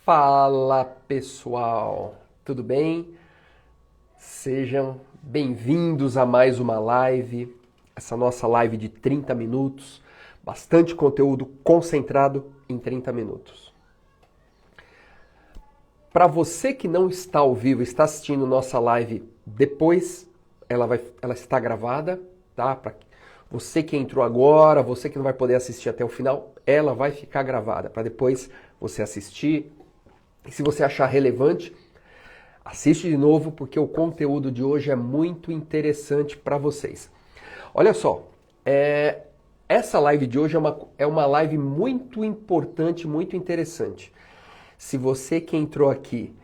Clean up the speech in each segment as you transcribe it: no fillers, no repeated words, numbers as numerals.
Fala pessoal, tudo bem? Sejam bem-vindos a mais uma live, essa nossa live de 30 minutos, bastante conteúdo concentrado em 30 minutos. Para você que não está ao vivo, está assistindo nossa live depois, ela está gravada, tá? Para você que entrou agora, você que não vai poder assistir até o final, ela vai ficar gravada para depois você assistir. E se você achar relevante, assiste de novo porque o conteúdo de hoje é muito interessante para vocês. Olha só, essa live de hoje é uma live muito importante, muito interessante. Se você que entrou aqui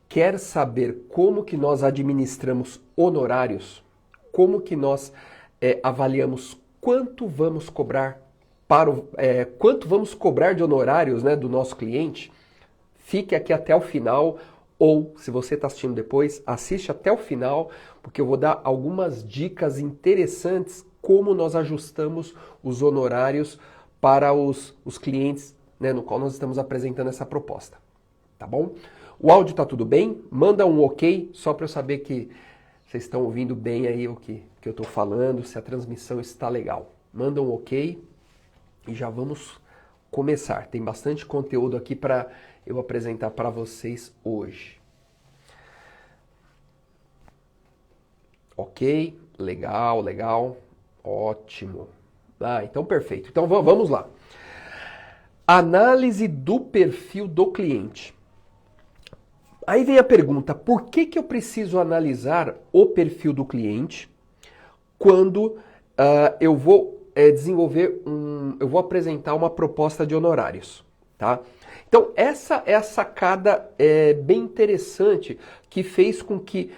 quer saber como que nós administramos honorários, como que nós avaliamos quanto vamos cobrar quanto vamos cobrar de honorários, né, do nosso cliente, fique aqui até o final, ou se você está assistindo depois, assiste até o final, porque eu vou dar algumas dicas interessantes como nós ajustamos os honorários para os clientes, né, no qual nós estamos apresentando essa proposta. Tá bom? O áudio está tudo bem? Manda um ok, só para eu saber que vocês estão ouvindo bem aí o que eu estou falando, se a transmissão está legal. Manda um ok. E já vamos começar. Tem bastante conteúdo aqui para eu apresentar para vocês hoje. Ok, legal, legal, ótimo. Então perfeito. Então vamos lá. Análise do perfil do cliente. Aí vem a pergunta, por que eu preciso analisar o perfil do cliente quando eu vou eu vou apresentar uma proposta de honorários, tá? Então essa é a sacada bem interessante que fez com que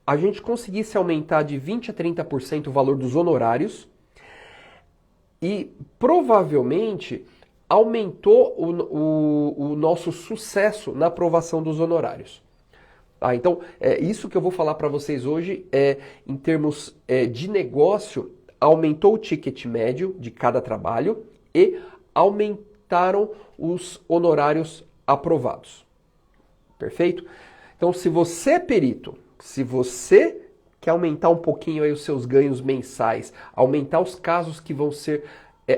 a gente conseguisse aumentar de 20% a 30% o valor dos honorários e provavelmente aumentou o nosso sucesso na aprovação dos honorários. Então, isso que eu vou falar para vocês hoje em termos de negócio, aumentou o ticket médio de cada trabalho e aumentaram os honorários aprovados. Perfeito? Então, se você é perito, se você quer aumentar um pouquinho aí os seus ganhos mensais, aumentar os casos que vão ser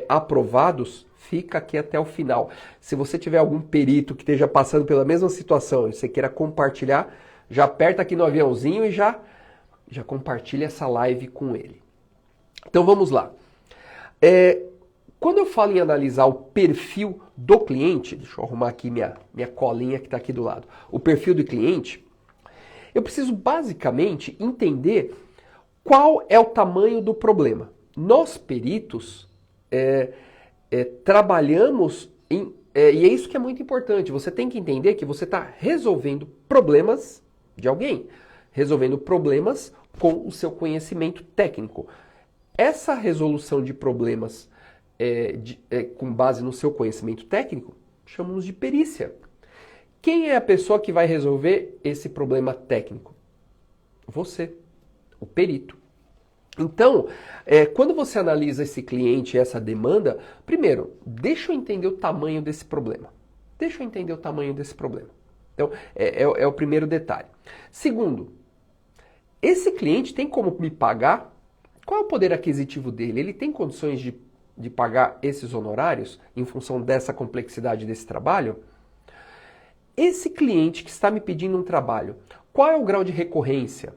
aprovados, fica aqui até o final. Se você tiver algum perito que esteja passando pela mesma situação e você queira compartilhar, já aperta aqui no aviãozinho e já compartilha essa live com ele. Então vamos lá. Quando eu falo em analisar o perfil do cliente, deixa eu arrumar aqui minha colinha que está aqui do lado. O perfil do cliente, eu preciso basicamente entender qual é o tamanho do problema. Nós peritos trabalhamos e é isso que é muito importante. Você tem que entender que você está resolvendo problemas de alguém, resolvendo problemas com o seu conhecimento técnico. Essa resolução de problemas com base no seu conhecimento técnico, chamamos de perícia. Quem é a pessoa que vai resolver esse problema técnico? Você, o perito. Então, quando você analisa esse cliente e essa demanda, primeiro, deixa eu entender o tamanho desse problema. Deixa eu entender o tamanho desse problema. Então, é o primeiro detalhe. Segundo, esse cliente tem como me pagar? Qual é o poder aquisitivo dele? Ele tem condições de pagar esses honorários em função dessa complexidade desse trabalho? Esse cliente que está me pedindo um trabalho, qual é o grau de recorrência?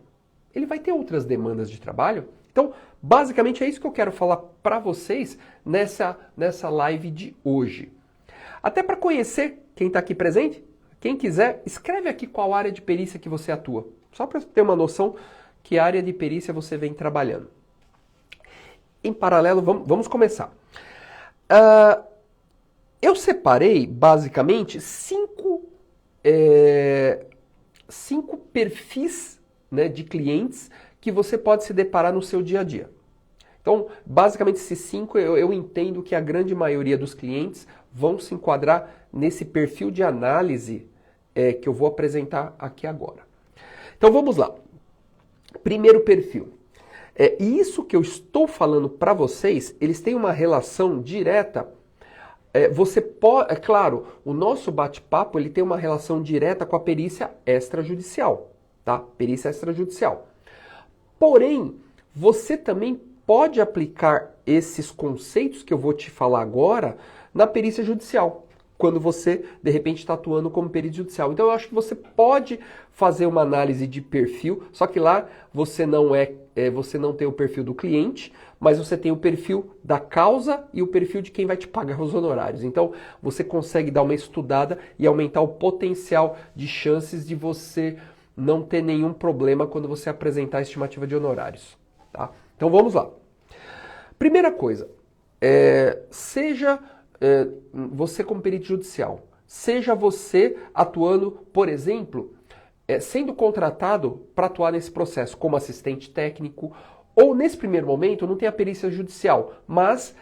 Ele vai ter outras demandas de trabalho? Então, basicamente é isso que eu quero falar para vocês nessa live de hoje. Até para conhecer quem está aqui presente, quem quiser, escreve aqui qual área de perícia que você atua. Só para ter uma noção que área de perícia você vem trabalhando. Em paralelo, vamos começar. Eu separei, basicamente, cinco perfis, né, de clientes que você pode se deparar no seu dia a dia. Então, basicamente, esses 5 eu entendo que a grande maioria dos clientes vão se enquadrar nesse perfil de análise que eu vou apresentar aqui agora. Então, vamos lá. Primeiro perfil. E isso que eu estou falando para vocês, eles têm uma relação direta você pode, é claro, o nosso bate-papo ele tem uma relação direta com a perícia extrajudicial, tá? Perícia extrajudicial. Porém, você também pode aplicar esses conceitos que eu vou te falar agora na perícia judicial, quando você, de repente, está atuando como perito judicial. Então, eu acho que você pode fazer uma análise de perfil, só que lá você não tem o perfil do cliente, mas você tem o perfil da causa e o perfil de quem vai te pagar os honorários. Então, você consegue dar uma estudada e aumentar o potencial de chances de você não ter nenhum problema quando você apresentar a estimativa de honorários. Tá? Então, vamos lá. Primeira coisa, seja você como perito judicial, seja você atuando, por exemplo, sendo contratado para atuar nesse processo como assistente técnico, ou nesse primeiro momento não tem a perícia judicial, mas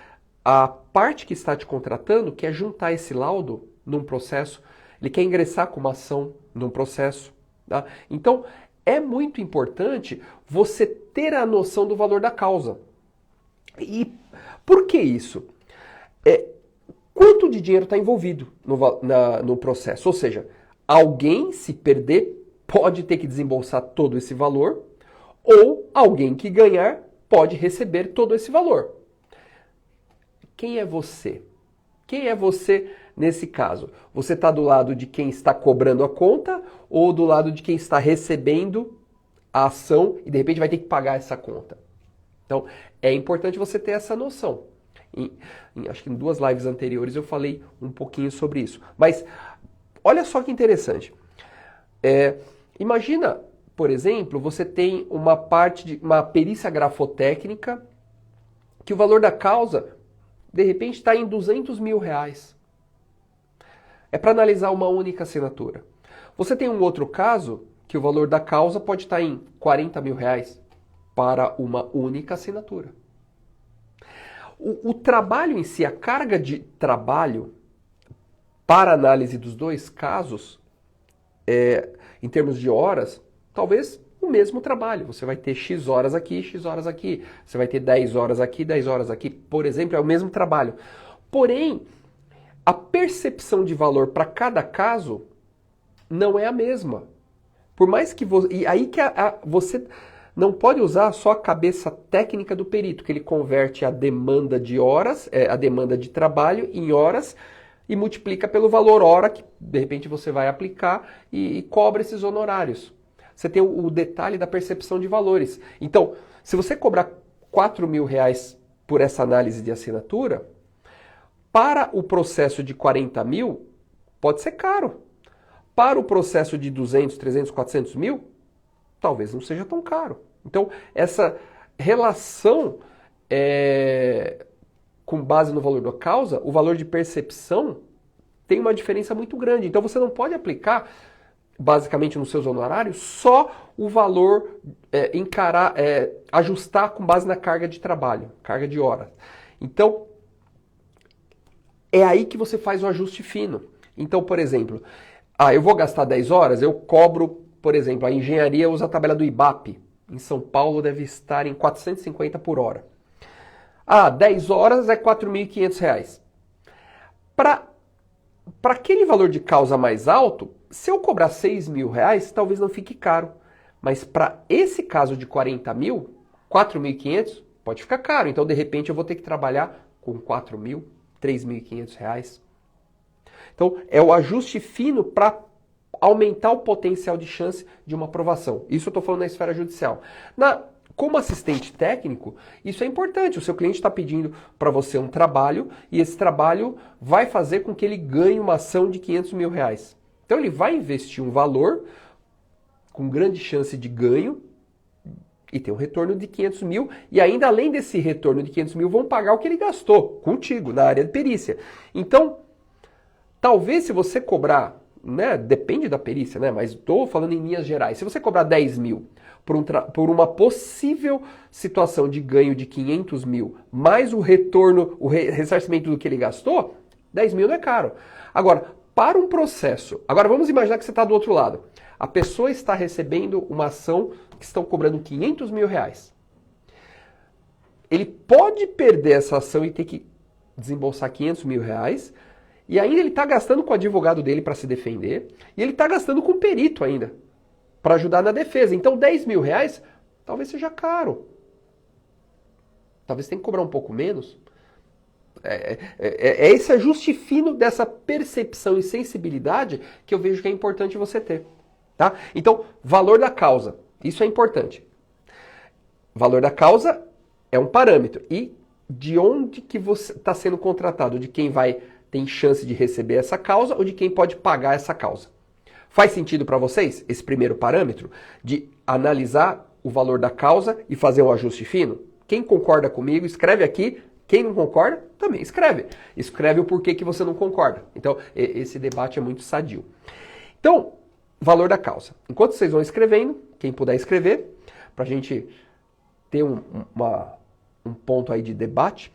a parte que está te contratando quer juntar esse laudo num processo, ele quer ingressar com uma ação num processo. Tá? Então, é muito importante você ter a noção do valor da causa. E por que isso? Quanto de dinheiro está envolvido no processo? Ou seja, alguém, se perder, pode ter que desembolsar todo esse valor, ou alguém que ganhar pode receber todo esse valor. Quem é você? Quem é você nesse caso? Você está do lado de quem está cobrando a conta ou do lado de quem está recebendo a ação e de repente vai ter que pagar essa conta? Então, é importante você ter essa noção. Acho que em 2 lives anteriores eu falei um pouquinho sobre isso. Mas olha só que interessante. Imagina, por exemplo, você tem uma parte de uma perícia grafotécnica que o valor da causa, de repente, está em R$200 mil. É para analisar uma única assinatura. Você tem um outro caso que o valor da causa pode estar em R$40 mil para uma única assinatura. O trabalho em si, a carga de trabalho para análise dos dois casos, em termos de horas, talvez o mesmo trabalho. Você vai ter X horas aqui, X horas aqui. Você vai ter 10 horas aqui, 10 horas aqui. Por exemplo, é o mesmo trabalho. Porém, a percepção de valor para cada caso não é a mesma. Por mais que você... E aí que você não pode usar só a cabeça técnica do perito, que ele converte a demanda de horas, a demanda de trabalho em horas e multiplica pelo valor hora que de repente você vai aplicar e cobra esses honorários. Você tem o detalhe da percepção de valores. Então, se você cobrar R$4 mil por essa análise de assinatura, para o processo de 40 mil, pode ser caro. Para o processo de 200, 300, 400 mil, talvez não seja tão caro. Então, essa relação com base no valor da causa, o valor de percepção tem uma diferença muito grande. Então, você não pode aplicar, basicamente nos seus honorários, só o valor, ajustar com base na carga de trabalho, carga de hora. Então, é aí que você faz o ajuste fino. Então, por exemplo, eu vou gastar 10 horas, eu cobro, por exemplo, a engenharia usa a tabela do IBAP. Em São Paulo deve estar em 450 por hora. 10 horas é R$4.500. Para aquele valor de causa mais alto, se eu cobrar R$6 mil, talvez não fique caro. Mas para esse caso de 40 mil, R$4.500 pode ficar caro. Então, de repente, eu vou ter que trabalhar com R$4 mil, R$3.500. Então, é o ajuste fino para aumentar o potencial de chance de uma aprovação. Isso eu estou falando na esfera judicial. Como assistente técnico, isso é importante. O seu cliente está pedindo para você um trabalho e esse trabalho vai fazer com que ele ganhe uma ação de R$500 mil. Então ele vai investir um valor com grande chance de ganho e ter um retorno de R$500 mil e ainda além desse retorno de R$500 mil vão pagar o que ele gastou contigo na área de perícia. Então, talvez se você cobrar, depende da perícia, mas estou falando em linhas gerais, se você cobrar 10 mil por uma possível situação de ganho de 500 mil, mais o retorno, o ressarcimento do que ele gastou, 10 mil não é caro. Agora, para um processo, agora vamos imaginar que você está do outro lado. A pessoa está recebendo uma ação que estão cobrando 500 mil. Ele pode perder essa ação e ter que desembolsar 500 mil reais, e ainda ele está gastando com o advogado dele para se defender, e ele está gastando com o perito ainda, para ajudar na defesa. Então 10 mil reais talvez seja caro. Talvez tenha que cobrar um pouco menos. É esse ajuste fino dessa percepção e sensibilidade que eu vejo que é importante você ter. Tá? Então, valor da causa. Isso é importante. Valor da causa é um parâmetro. E de onde que você está sendo contratado? De quem tem chance de receber essa causa ou de quem pode pagar essa causa? Faz sentido para vocês esse primeiro parâmetro de analisar o valor da causa e fazer um ajuste fino? Quem concorda comigo, escreve aqui. Quem não concorda, também escreve. Escreve o porquê que você não concorda. Então, esse debate é muito sadio. Então, valor da causa. Enquanto vocês vão escrevendo, quem puder escrever, para a gente ter um ponto aí de debate.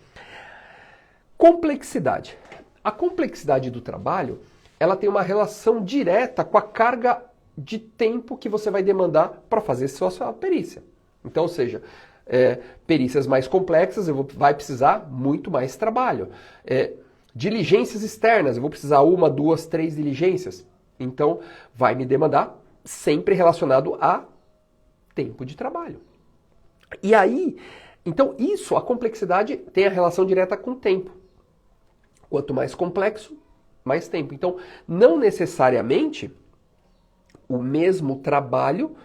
Complexidade. A complexidade do trabalho, ela tem uma relação direta com a carga de tempo que você vai demandar para fazer sua perícia. Então, ou seja, perícias mais complexas, vai precisar muito mais trabalho. Diligências externas, eu vou precisar 1, 2, 3 diligências. Então, vai me demandar sempre relacionado a tempo de trabalho. E aí, então a complexidade tem a relação direta com o tempo. Quanto mais complexo, mais tempo. Então, não necessariamente o mesmo trabalho,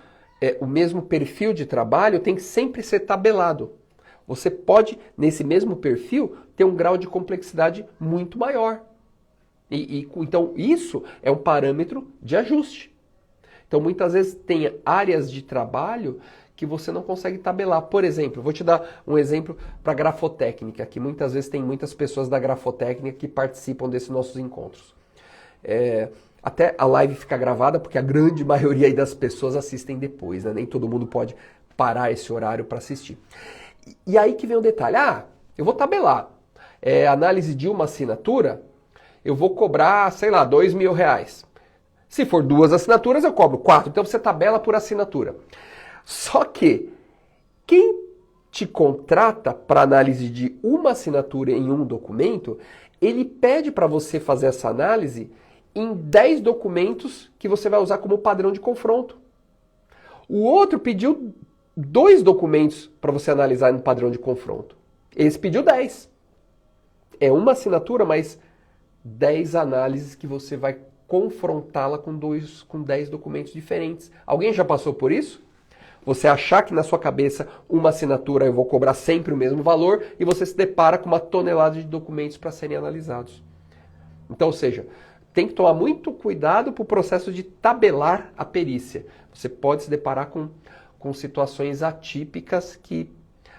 o mesmo perfil de trabalho tem que sempre ser tabelado. Você pode, nesse mesmo perfil, ter um grau de complexidade muito maior. Então, isso é um parâmetro de ajuste. Então, muitas vezes tem áreas de trabalho que você não consegue tabelar. Por exemplo, vou te dar um exemplo para grafotécnica, que muitas vezes tem muitas pessoas da grafotécnica que participam desses nossos encontros. Até a live fica gravada, porque a grande maioria aí das pessoas assistem depois, né? Nem todo mundo pode parar esse horário para assistir. E aí que vem o detalhe. Eu vou tabelar. Análise de uma assinatura, eu vou cobrar, sei lá, 2 mil reais. Se for 2 assinaturas, eu cobro 4. Então você tabela por assinatura. Só que quem te contrata para análise de uma assinatura em um documento, ele pede para você fazer essa análise em 10 documentos que você vai usar como padrão de confronto. O outro pediu 2 documentos para você analisar no padrão de confronto. Esse pediu 10. É uma assinatura, mas 10 análises que você vai confrontá-la com 10 documentos diferentes. Alguém já passou por isso? Você achar que na sua cabeça uma assinatura eu vou cobrar sempre o mesmo valor e você se depara com uma tonelada de documentos para serem analisados. Então, ou seja, tem que tomar muito cuidado para o processo de tabelar a perícia. Você pode se deparar com situações atípicas que,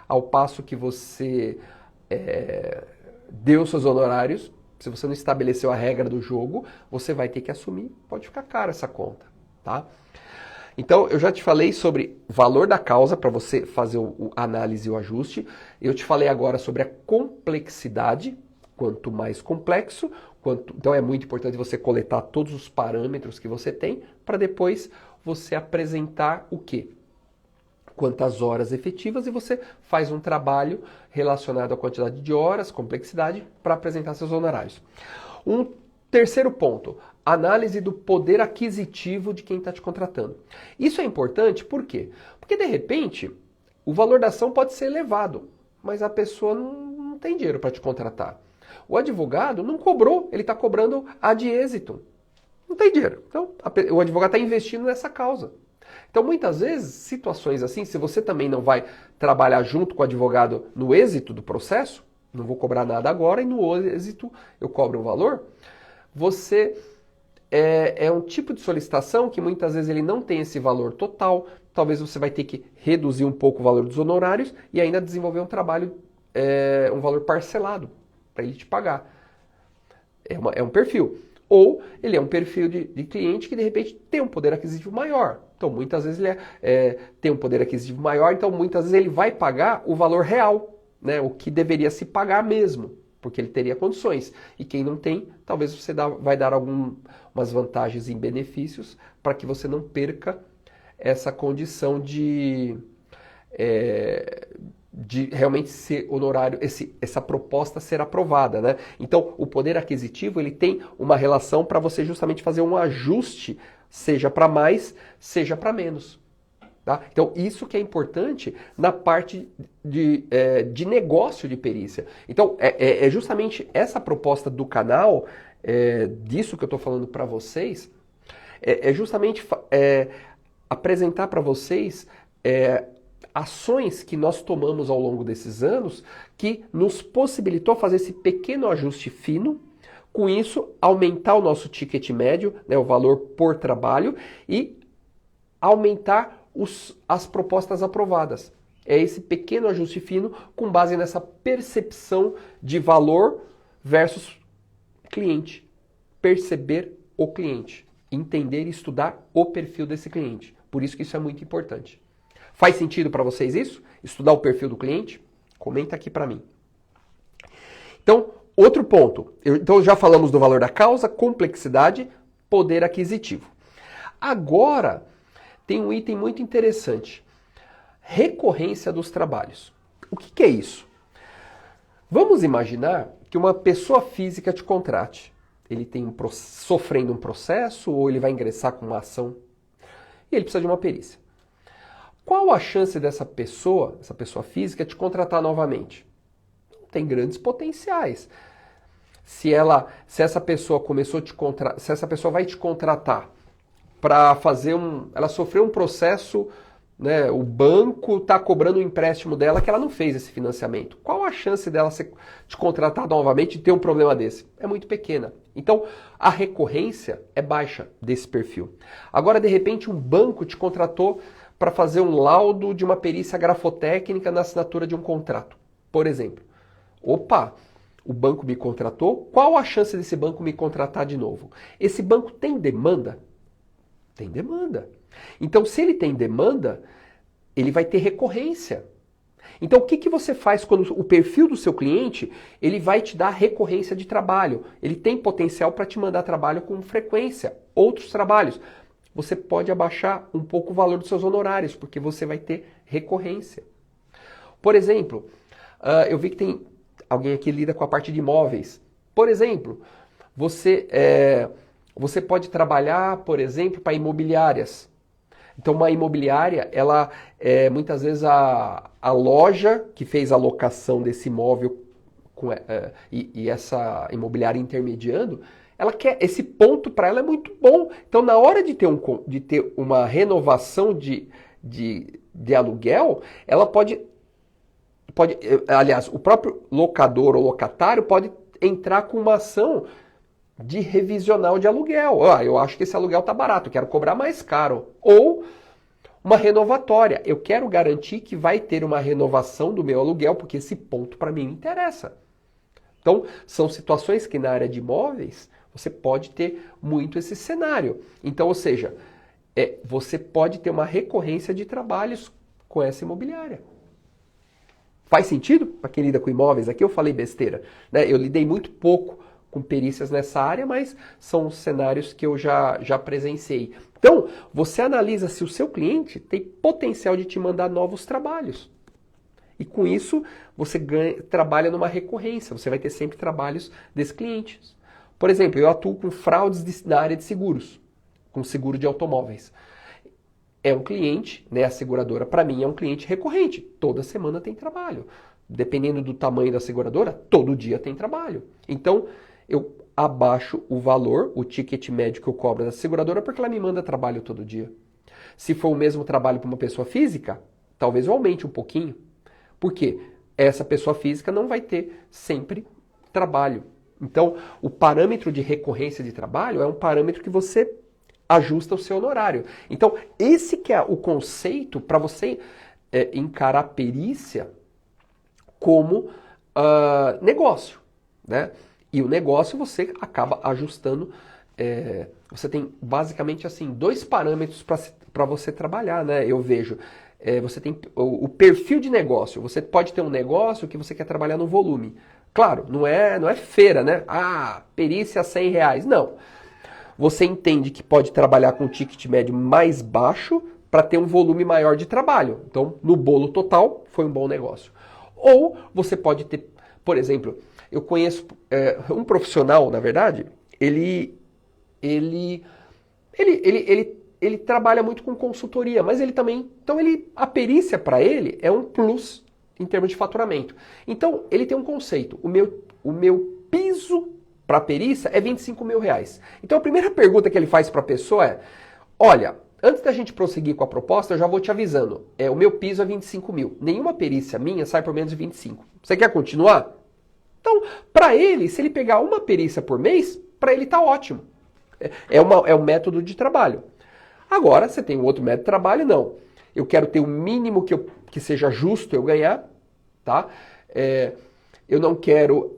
ao passo que você deu seus honorários, se você não estabeleceu a regra do jogo, você vai ter que assumir, pode ficar caro essa conta, tá? Então, eu já te falei sobre valor da causa para você fazer a análise e o ajuste. Eu te falei agora sobre a complexidade. Quanto mais complexo, então é muito importante você coletar todos os parâmetros que você tem para depois você apresentar o quê? Quantas horas efetivas, e você faz um trabalho relacionado à quantidade de horas, complexidade, para apresentar seus honorários. Um terceiro ponto, análise do poder aquisitivo de quem está te contratando. Isso é importante, por quê? Porque, de repente, o valor da ação pode ser elevado, mas a pessoa não tem dinheiro para te contratar. O advogado não cobrou, ele está cobrando ad êxito. Não tem dinheiro. Então, o advogado está investindo nessa causa. Então, muitas vezes, situações assim, se você também não vai trabalhar junto com o advogado no êxito do processo, não vou cobrar nada agora e no êxito eu cobro um valor, você é um tipo de solicitação que muitas vezes ele não tem esse valor total, talvez você vai ter que reduzir um pouco o valor dos honorários e ainda desenvolver um trabalho, um valor parcelado para ele te pagar. É um perfil. Ou ele é um perfil de cliente que de repente tem um poder aquisitivo maior. Então muitas vezes ele tem um poder aquisitivo maior, então muitas vezes ele vai pagar o valor real, né, o que deveria se pagar mesmo, porque ele teria condições. E quem não tem, talvez você vai dar algumas vantagens e benefícios para que você não perca essa condição de realmente ser honorário, essa proposta ser aprovada, né? Então, o poder aquisitivo, ele tem uma relação para você justamente fazer um ajuste, seja para mais, seja para menos. Tá? Então, isso que é importante na parte de negócio de perícia. Então, é justamente essa proposta do canal, disso que eu estou falando para vocês, é justamente apresentar para vocês ações que nós tomamos ao longo desses anos que nos possibilitou fazer esse pequeno ajuste fino, com isso aumentar o nosso ticket médio, né, o valor por trabalho, e aumentar as propostas aprovadas. É esse pequeno ajuste fino com base nessa percepção de valor versus cliente. Perceber o cliente. Entender e estudar o perfil desse cliente. Por isso que isso é muito importante. Faz sentido para vocês isso? Estudar o perfil do cliente? Comenta aqui para mim. Então, outro ponto. Então já falamos do valor da causa, complexidade, poder aquisitivo. Agora, tem um item muito interessante. Recorrência dos trabalhos. O que é isso? Vamos imaginar que uma pessoa física te contrate. Ele tem sofrendo um processo ou ele vai ingressar com uma ação e ele precisa de uma perícia. Qual a chance dessa pessoa física, te contratar novamente? Não tem grandes potenciais. Se essa pessoa se essa pessoa vai te contratar para fazer ela sofreu um processo, né, o banco está cobrando um empréstimo dela que ela não fez esse financiamento. Qual a chance dela te contratar novamente e ter um problema desse? É muito pequena. Então, a recorrência é baixa desse perfil. Agora, de repente, um banco te contratou para fazer um laudo de uma perícia grafotécnica na assinatura de um contrato, por exemplo. Opa, o banco me contratou, qual a chance desse banco me contratar de novo? Esse banco tem demanda? Tem demanda. Então, se ele tem demanda, ele vai ter recorrência. Então, o que você faz quando o perfil do seu cliente, ele vai te dar recorrência de trabalho? Ele tem potencial para te mandar trabalho com frequência, outros trabalhos. Você pode abaixar um pouco o valor dos seus honorários, porque você vai ter recorrência. Por exemplo, eu vi que tem alguém aqui que lida com a parte de imóveis. Por exemplo, você pode trabalhar, por exemplo, para imobiliárias. Então, uma imobiliária, ela muitas vezes a loja que fez a locação desse imóvel e essa imobiliária intermediando, ela quer, esse ponto para ela é muito bom. Então, na hora de ter uma renovação de aluguel, ela pode, aliás, o próprio locador ou locatário pode entrar com uma ação de revisional de aluguel. Eu acho que esse aluguel está barato, eu quero cobrar mais caro. Ou uma renovatória. Eu quero garantir que vai ter uma renovação do meu aluguel, porque esse ponto para mim me interessa. Então, são situações que na área de imóveis você pode ter muito esse cenário. Então, ou seja, você pode ter uma recorrência de trabalhos com essa imobiliária. Faz sentido para quem lida com imóveis? Aqui eu falei besteira, né? Eu lidei muito pouco com perícias nessa área, mas são cenários que eu já presenciei. Então, você analisa se o seu cliente tem potencial de te mandar novos trabalhos. E com isso, você trabalha numa recorrência, você vai ter sempre trabalhos desses clientes. Por exemplo, eu atuo com fraudes na área de seguros, com seguro de automóveis. É um cliente, né, a seguradora, para mim, é um cliente recorrente. Toda semana tem trabalho. Dependendo do tamanho da seguradora, todo dia tem trabalho. Então, eu abaixo o valor, o ticket médio que eu cobro da seguradora, porque ela me manda trabalho todo dia. Se for o mesmo trabalho para uma pessoa física, talvez eu aumente um pouquinho. Por quê? Essa pessoa física não vai ter sempre trabalho. Então, o parâmetro de recorrência de trabalho é um parâmetro que você ajusta o seu honorário. Então, esse que é o conceito para você encarar a perícia como negócio, né? E o negócio você acaba ajustando. Você tem basicamente assim 2 parâmetros para você trabalhar, né? Eu vejo. Você tem o perfil de negócio. Você pode ter um negócio que você quer trabalhar no volume. Claro, não é feira, né? Perícia R$100. Não. Você entende que pode trabalhar com um ticket médio mais baixo para ter um volume maior de trabalho. Então, no bolo total, foi um bom negócio. Ou você pode ter, por exemplo, eu conheço um profissional, na verdade, ele trabalha muito com consultoria, mas ele também, então a perícia para ele é um plus em termos de faturamento. Então ele tem um conceito, o meu piso para a perícia é R$ 25.000. Então a primeira pergunta que ele faz para a pessoa é, olha, antes da gente prosseguir com a proposta, eu já vou te avisando, o meu piso é 25 mil, nenhuma perícia minha sai por menos de 25. Você quer continuar? Então, para ele, se ele pegar uma perícia por mês, para ele tá ótimo. É um método de trabalho. Agora, você tem um outro método de trabalho? Não. Eu quero ter o mínimo que seja justo eu ganhar, tá? Eu não quero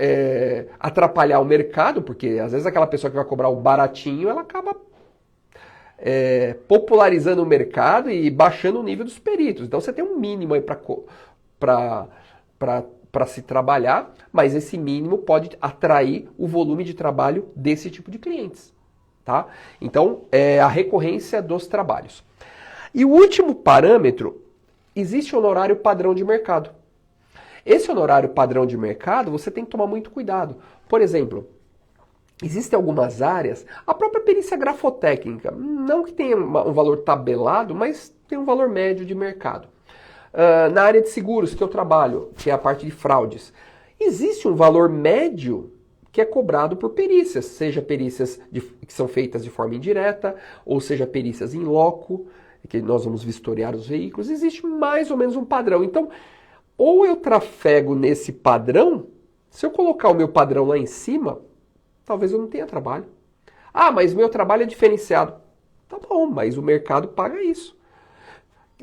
atrapalhar o mercado, porque às vezes aquela pessoa que vai cobrar o baratinho, ela acaba popularizando o mercado e baixando o nível dos peritos. Então você tem um mínimo aí para se trabalhar, mas esse mínimo pode atrair o volume de trabalho desse tipo de clientes. Tá? Então, a recorrência dos trabalhos. E o último parâmetro, existe o honorário padrão de mercado. Esse honorário padrão de mercado, você tem que tomar muito cuidado. Por exemplo, existem algumas áreas, a própria perícia grafotécnica, não que tenha um valor tabelado, mas tem um valor médio de mercado. Na área de seguros que eu trabalho, que é a parte de fraudes, existe um valor médio que é cobrado por perícias, seja perícias que são feitas de forma indireta, ou seja perícias in loco, que nós vamos vistoriar os veículos, existe mais ou menos um padrão. Então, ou eu trafego nesse padrão, se eu colocar o meu padrão lá em cima, talvez eu não tenha trabalho. Ah, mas meu trabalho é diferenciado. Tá bom, mas o mercado paga isso.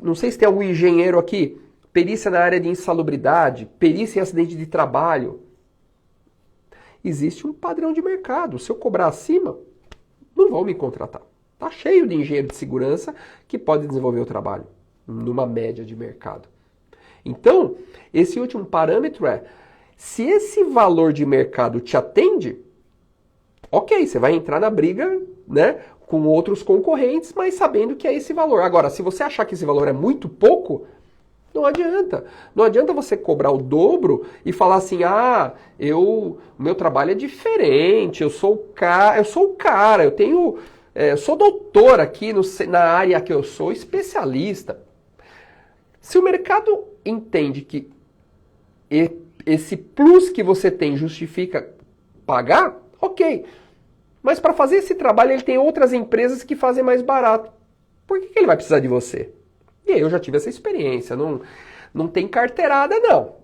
Não sei se tem algum engenheiro aqui, perícia na área de insalubridade, perícia em acidente de trabalho. Existe um padrão de mercado. Se eu cobrar acima, não vão me contratar. Tá cheio de engenheiro de segurança que pode desenvolver o trabalho numa média de mercado. Então, esse último parâmetro se esse valor de mercado te atende, ok, você vai entrar na briga, né, com outros concorrentes, mas sabendo que é esse valor. Agora, se você achar que esse valor é muito pouco, não adianta. Não adianta você cobrar o dobro e falar assim, o meu trabalho é diferente, eu sou o cara, eu sou doutor aqui na área que eu sou especialista. Se o mercado entende que esse plus que você tem justifica pagar, ok. Mas para fazer esse trabalho ele tem outras empresas que fazem mais barato. Por que ele vai precisar de você? E aí eu já tive essa experiência, não tem carteirada não.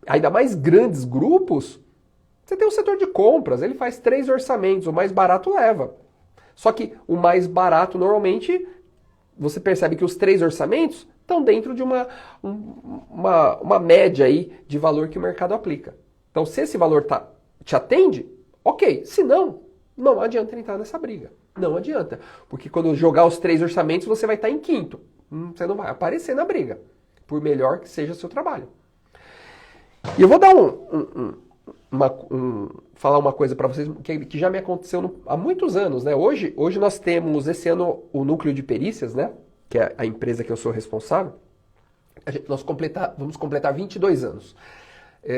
Ainda mais grandes grupos, você tem o setor de compras, ele faz 3 orçamentos, o mais barato leva. Só que o mais barato normalmente, você percebe que os 3 orçamentos estão dentro de uma média aí de valor que o mercado aplica. Então se esse valor te atende, ok. Se não adianta entrar nessa briga. Não adianta. Porque quando jogar os 3 orçamentos, você vai estar em quinto. Você não vai aparecer na briga. Por melhor que seja o seu trabalho. E eu vou dar falar uma coisa para vocês que já me aconteceu há muitos anos, né? Hoje nós temos, esse ano, o núcleo de perícias, né? Que é a empresa que eu sou responsável. Vamos completar 22 anos.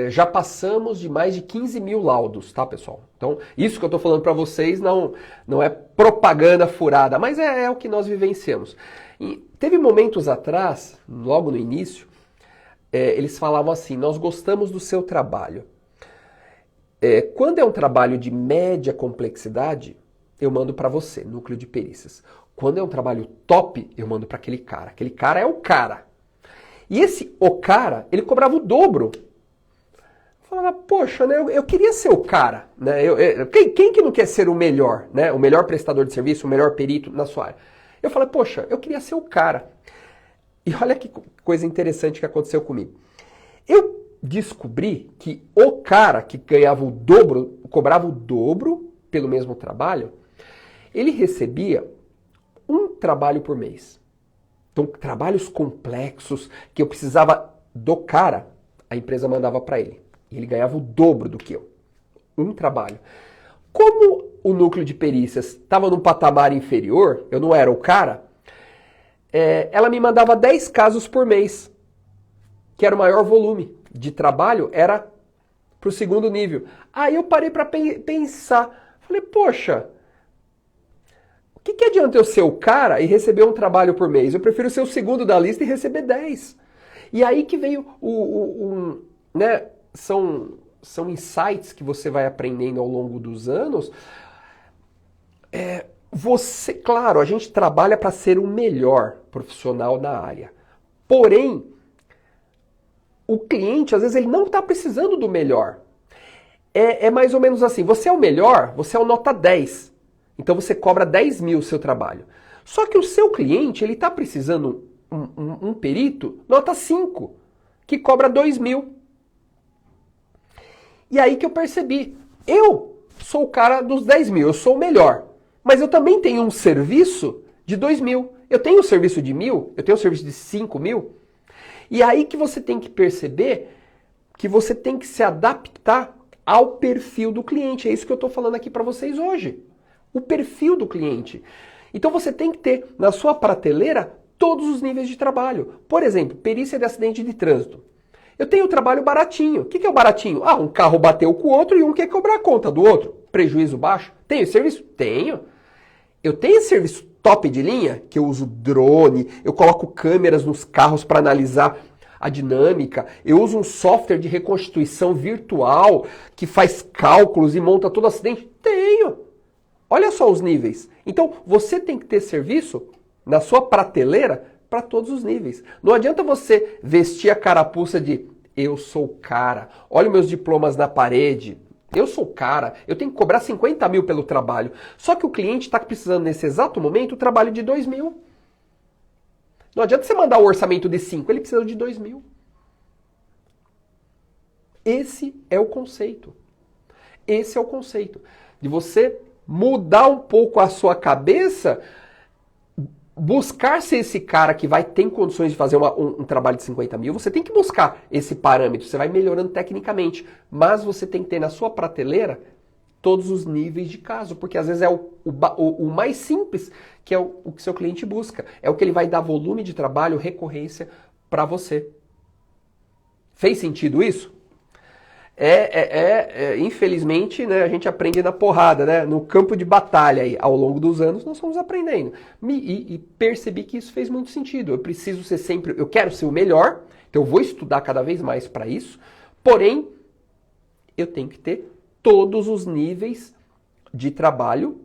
Já passamos de mais de 15 mil laudos, tá, pessoal? Então, isso que eu estou falando para vocês não é propaganda furada, mas é o que nós vivenciamos. E teve momentos atrás, logo no início, eles falavam assim, nós gostamos do seu trabalho. Quando é um trabalho de média complexidade, eu mando para você, núcleo de perícias. Quando é um trabalho top, eu mando para aquele cara. Aquele cara é o cara. E o cara, ele cobrava o dobro. Falava, poxa, né, eu queria ser o cara, né? Quem que não quer ser o melhor, né? O melhor prestador de serviço, o melhor perito na sua área? Eu falei, poxa, eu queria ser o cara. E olha que coisa interessante que aconteceu comigo. Eu descobri que o cara que ganhava o dobro, cobrava o dobro pelo mesmo trabalho, ele recebia um trabalho por mês. Então, trabalhos complexos que eu precisava do cara, a empresa mandava para ele. E ele ganhava o dobro do que eu. Um trabalho. Como o núcleo de perícias estava num patamar inferior, eu não era o cara, ela me mandava 10 casos por mês. que era o maior volume de trabalho, era para o segundo nível. Aí eu parei para pensar. Falei, poxa, o que adianta eu ser o cara e receber um trabalho por mês? Eu prefiro ser o segundo da lista e receber 10. E aí que veio né, são insights que você vai aprendendo ao longo dos anos. Claro, a gente trabalha para ser o melhor profissional na área. Porém, o cliente, às vezes, ele não está precisando do melhor. É mais ou menos assim, você é o melhor, você é o nota 10. Então você cobra 10 mil o seu trabalho. Só que o seu cliente, ele está precisando um perito nota 5, que cobra 2 mil. E aí que eu percebi, eu sou o cara dos 10 mil, eu sou o melhor. Mas eu também tenho um serviço de 2 mil. Eu tenho um serviço de 1.000, eu tenho um serviço de 5 mil. E aí que você tem que perceber que você tem que se adaptar ao perfil do cliente. É isso que eu estou falando aqui para vocês hoje. O perfil do cliente. Então você tem que ter na sua prateleira todos os níveis de trabalho. Por exemplo, perícia de acidente de trânsito. Eu tenho o trabalho baratinho. O que é o baratinho? Um carro bateu com o outro e um quer cobrar a conta do outro. Prejuízo baixo. Tenho esse serviço? Tenho. Eu tenho esse serviço top de linha, que eu uso drone, eu coloco câmeras nos carros para analisar a dinâmica, eu uso um software de reconstituição virtual que faz cálculos e monta todo acidente. Tenho. Olha só os níveis. Então, você tem que ter serviço na sua prateleira para todos os níveis. Não adianta você vestir a carapuça de eu sou o cara, olha meus diplomas na parede, eu sou o cara, eu tenho que cobrar 50 mil pelo trabalho. Só que o cliente está precisando nesse exato momento o trabalho de 2 mil. Não adianta você mandar o orçamento de 5, ele precisa de 2 mil. Esse é o conceito. Esse é o conceito. De você mudar um pouco a sua cabeça, buscar ser esse cara que vai ter condições de fazer um trabalho de 50 mil, você tem que buscar esse parâmetro, você vai melhorando tecnicamente, mas você tem que ter na sua prateleira todos os níveis de caso, porque às vezes é o mais simples que é o que seu cliente busca, é o que ele vai dar volume de trabalho, recorrência para você. Fez sentido isso? Infelizmente, né, a gente aprende na porrada, né, no campo de batalha aí, ao longo dos anos nós fomos aprendendo. E percebi que isso fez muito sentido. Eu preciso ser sempre, eu quero ser o melhor, então eu vou estudar cada vez mais para isso, porém, eu tenho que ter todos os níveis de trabalho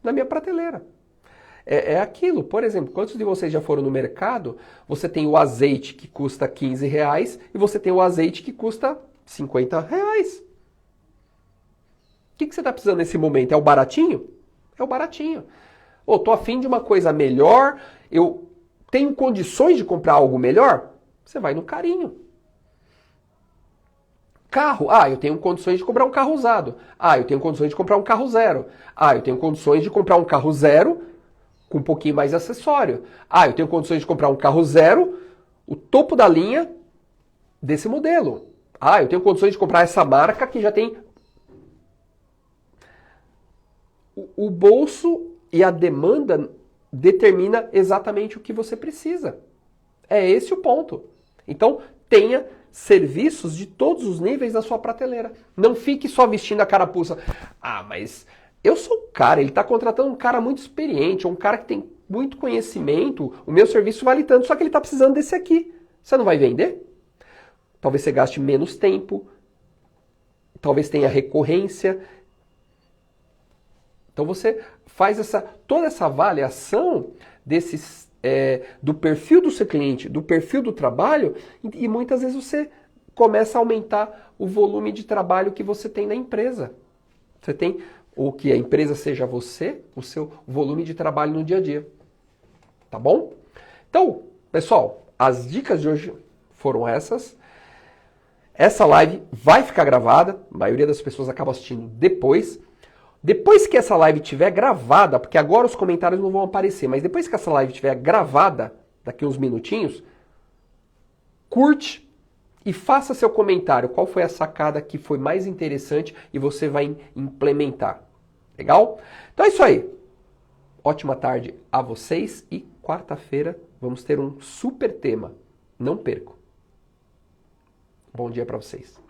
na minha prateleira. É aquilo, por exemplo, quantos de vocês já foram no mercado, você tem o azeite que custa 15 reais e você tem o azeite que custa 50 reais. O que você está precisando nesse momento? É o baratinho? É o baratinho. Ou tô afim de uma coisa melhor, eu tenho condições de comprar algo melhor? Você vai no carinho. Carro, eu tenho condições de comprar um carro usado. Eu tenho condições de comprar um carro zero. Eu tenho condições de comprar um carro zero com um pouquinho mais de acessório. Eu tenho condições de comprar um carro zero, o topo da linha desse modelo. Eu tenho condições de comprar essa marca que já tem... O bolso e a demanda determina exatamente o que você precisa. É esse o ponto. Então, tenha serviços de todos os níveis na sua prateleira. Não fique só vestindo a carapuça. Mas eu sou o cara, ele está contratando um cara muito experiente, um cara que tem muito conhecimento, o meu serviço vale tanto, só que ele está precisando desse aqui. Você não vai vender? Talvez você gaste menos tempo, talvez tenha recorrência. Então você faz toda essa avaliação do perfil do seu cliente, do perfil do trabalho, e muitas vezes você começa a aumentar o volume de trabalho que você tem na empresa. Você tem, ou que a empresa seja você, o seu volume de trabalho no dia a dia. Tá bom? Então, pessoal, as dicas de hoje foram essas. Essa live vai ficar gravada, a maioria das pessoas acaba assistindo depois. Depois que essa live estiver gravada, porque agora os comentários não vão aparecer, mas depois que essa live estiver gravada, daqui uns minutinhos, curte e faça seu comentário. Qual foi a sacada que foi mais interessante e você vai implementar. Legal? Então é isso aí. Ótima tarde a vocês e quarta-feira vamos ter um super tema. Não percam. Bom dia para vocês.